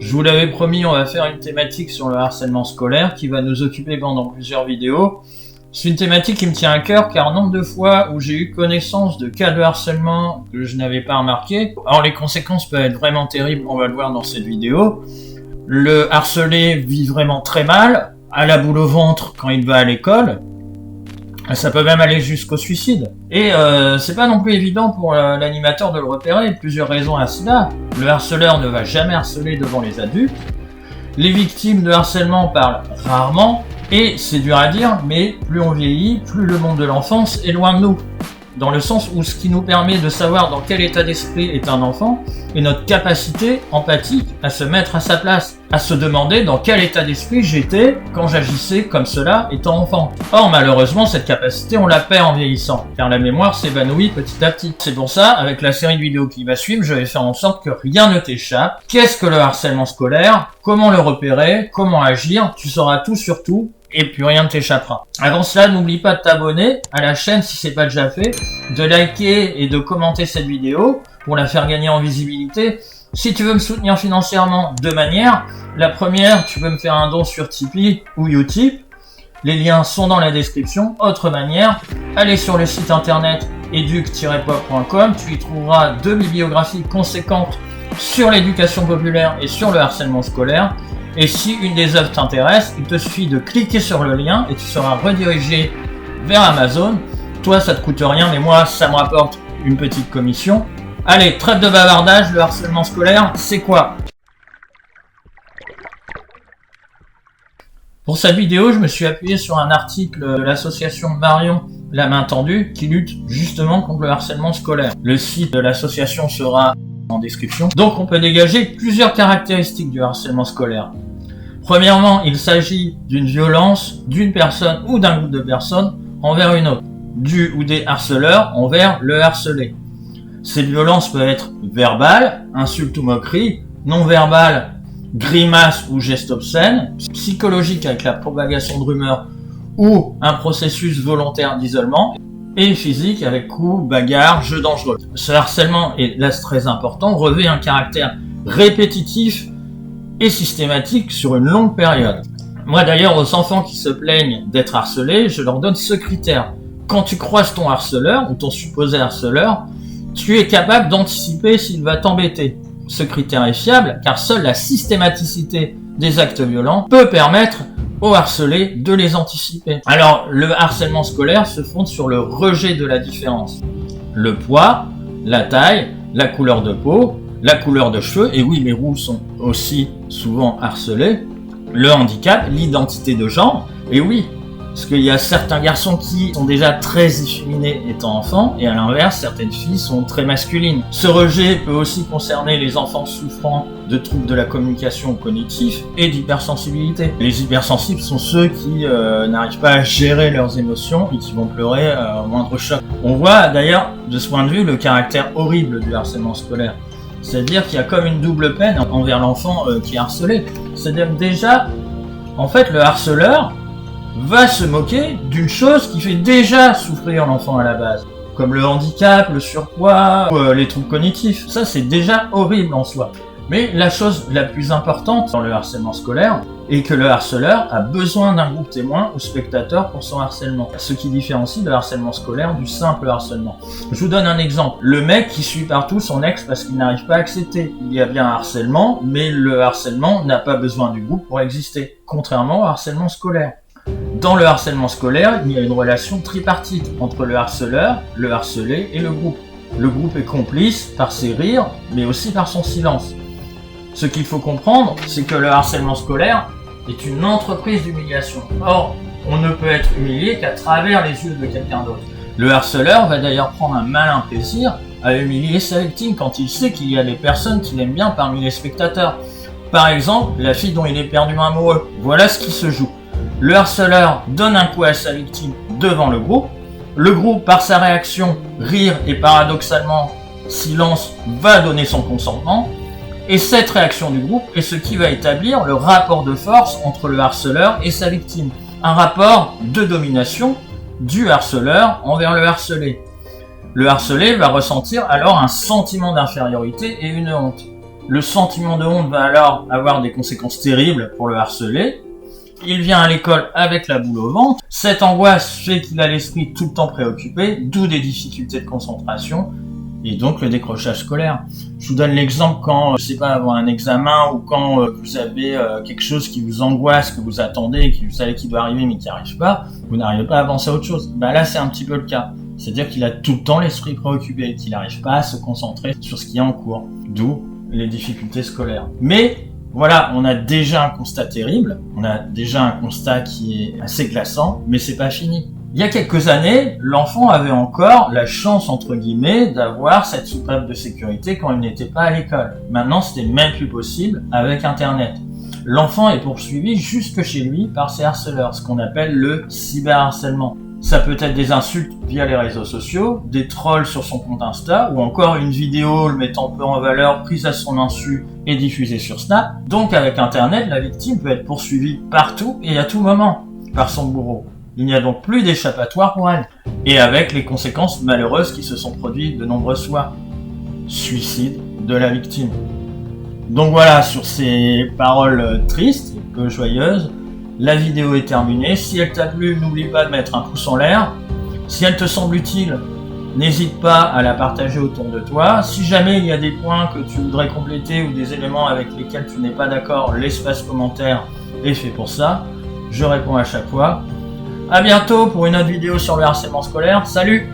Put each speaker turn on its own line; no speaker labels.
Je vous l'avais promis, on va faire une thématique sur le harcèlement scolaire qui va nous occuper pendant plusieurs vidéos. C'est une thématique qui me tient à cœur car nombre de fois où j'ai eu connaissance de cas de harcèlement que je n'avais pas remarqué. Alors les conséquences peuvent être vraiment terribles, on va le voir dans cette vidéo. Le harcelé vit vraiment très mal, a la boule au ventre quand il va à l'école. Ça peut même aller jusqu'au suicide. Et c'est pas non plus évident pour l'animateur de le repérer, plusieurs raisons à cela. Le harceleur ne va jamais harceler devant les adultes. Les victimes de harcèlement parlent rarement. Et c'est dur à dire, mais plus on vieillit, plus le monde de l'enfance est loin de nous. Dans le sens où ce qui nous permet de savoir dans quel état d'esprit est un enfant est notre capacité empathique à se mettre à sa place, à se demander dans quel état d'esprit j'étais quand j'agissais comme cela étant enfant. Or malheureusement cette capacité on la perd en vieillissant, car la mémoire s'évanouit petit à petit. C'est pour ça, avec la série de vidéos qui va suivre, je vais faire en sorte que rien ne t'échappe. Qu'est-ce que le harcèlement scolaire? Comment le repérer? Comment agir? Tu sauras tout sur tout. Et puis rien ne t'échappera. Avant cela, n'oublie pas de t'abonner à la chaîne si c'est pas déjà fait, de liker et de commenter cette vidéo pour la faire gagner en visibilité. Si tu veux me soutenir financièrement, deux manières. La première, tu peux me faire un don sur Tipeee ou Utip. Les liens sont dans la description. Autre manière, allez sur le site internet educ-pop.com. Tu y trouveras deux bibliographies conséquentes sur l'éducation populaire et sur le harcèlement scolaire. Et si une des œuvres t'intéresse, il te suffit de cliquer sur le lien et tu seras redirigé vers Amazon. Toi, ça te coûte rien, mais moi, ça me rapporte une petite commission. Allez, trêve de bavardage, le harcèlement scolaire, c'est quoi? Pour cette vidéo, je me suis appuyé sur un article de l'association Marion La Main Tendue qui lutte justement contre le harcèlement scolaire. Le site de l'association sera en description. Donc on peut dégager plusieurs caractéristiques du harcèlement scolaire. Premièrement, il s'agit d'une violence d'une personne ou d'un groupe de personnes envers une autre, du ou des harceleurs envers le harcelé. Cette violence peut être verbale, insulte ou moquerie, non verbale, grimace ou geste obscène, psychologique avec la propagation de rumeurs ou un processus volontaire d'isolement, et physique avec coups, bagarres, jeux dangereux. Ce harcèlement, et là c'est très important, revêt un caractère répétitif et systématique sur une longue période. Moi d'ailleurs, aux enfants qui se plaignent d'être harcelés, je leur donne ce critère. Quand tu croises ton harceleur, ou ton supposé harceleur, tu es capable d'anticiper s'il va t'embêter. Ce critère est fiable, car seule la systématicité des actes violents peut permettre aux harcelés de les anticiper. Alors, le harcèlement scolaire se fonde sur le rejet de la différence. Le poids, la taille, la couleur de peau, la couleur de cheveux, et oui, les roux sont aussi souvent harcelés, le handicap, l'identité de genre, et oui, parce qu'il y a certains garçons qui sont déjà très efféminés étant enfants, et à l'inverse, certaines filles sont très masculines. Ce rejet peut aussi concerner les enfants souffrant de troubles de la communication cognitive et d'hypersensibilité. Les hypersensibles sont ceux qui n'arrivent pas à gérer leurs émotions et qui vont pleurer au moindre choc. On voit d'ailleurs, de ce point de vue, le caractère horrible du harcèlement scolaire. C'est-à-dire qu'il y a comme une double peine envers l'enfant qui est harcelé. C'est-à-dire que déjà, en fait, le harceleur va se moquer d'une chose qui fait déjà souffrir l'enfant à la base, comme le handicap, le surpoids, ou les troubles cognitifs. Ça, c'est déjà horrible en soi. Mais la chose la plus importante dans le harcèlement scolaire est que le harceleur a besoin d'un groupe témoin ou spectateur pour son harcèlement, ce qui différencie le harcèlement scolaire du simple harcèlement. Je vous donne un exemple. Le mec qui suit partout son ex parce qu'il n'arrive pas à accepter. Il y a bien un harcèlement, mais le harcèlement n'a pas besoin du groupe pour exister, contrairement au harcèlement scolaire. Dans le harcèlement scolaire, il y a une relation tripartite entre le harceleur, le harcelé et le groupe. Le groupe est complice par ses rires, mais aussi par son silence. Ce qu'il faut comprendre, c'est que le harcèlement scolaire est une entreprise d'humiliation. Or, on ne peut être humilié qu'à travers les yeux de quelqu'un d'autre. Le harceleur va d'ailleurs prendre un malin plaisir à humilier sa victime quand il sait qu'il y a des personnes qu'il aime bien parmi les spectateurs. Par exemple, la fille dont il est perdu amoureux. Voilà ce qui se joue. Le harceleur donne un coup à sa victime devant le groupe. Le groupe, par sa réaction, rire et paradoxalement silence, va donner son consentement. Et cette réaction du groupe est ce qui va établir le rapport de force entre le harceleur et sa victime. Un rapport de domination du harceleur envers le harcelé. Le harcelé va ressentir alors un sentiment d'infériorité et une honte. Le sentiment de honte va alors avoir des conséquences terribles pour le harcelé. Il vient à l'école avec la boule au ventre. Cette angoisse fait qu'il a l'esprit tout le temps préoccupé, d'où des difficultés de concentration et donc le décrochage scolaire. Je vous donne l'exemple quand, je sais pas, avant un examen ou quand vous avez quelque chose qui vous angoisse, que vous attendez, que vous savez qu'il doit arriver mais qui n'arrive pas, vous n'arrivez pas à avancer à autre chose. Bah là, c'est un petit peu le cas. C'est-à-dire qu'il a tout le temps l'esprit préoccupé, qu'il n'arrive pas à se concentrer sur ce qui est en cours. D'où les difficultés scolaires. Mais voilà, on a déjà un constat terrible, on a déjà un constat qui est assez glaçant, mais c'est pas fini. Il y a quelques années, l'enfant avait encore la chance, entre guillemets, d'avoir cette soupape de sécurité quand il n'était pas à l'école. Maintenant, c'était même plus possible avec Internet. L'enfant est poursuivi jusque chez lui par ses harceleurs, ce qu'on appelle le cyberharcèlement. Ça peut être des insultes via les réseaux sociaux, des trolls sur son compte Insta, ou encore une vidéo le mettant peu en valeur, prise à son insu et diffusée sur Snap. Donc avec Internet, la victime peut être poursuivie partout et à tout moment par son bourreau. Il n'y a donc plus d'échappatoire pour elle. Et avec les conséquences malheureuses qui se sont produites de nombreuses fois. Suicide de la victime. Donc voilà, sur ces paroles tristes et peu joyeuses, la vidéo est terminée. Si elle t'a plu, n'oublie pas de mettre un pouce en l'air. Si elle te semble utile, n'hésite pas à la partager autour de toi. Si jamais il y a des points que tu voudrais compléter ou des éléments avec lesquels tu n'es pas d'accord, l'espace commentaire est fait pour ça. Je réponds à chaque fois. À bientôt pour une autre vidéo sur le harcèlement scolaire. Salut!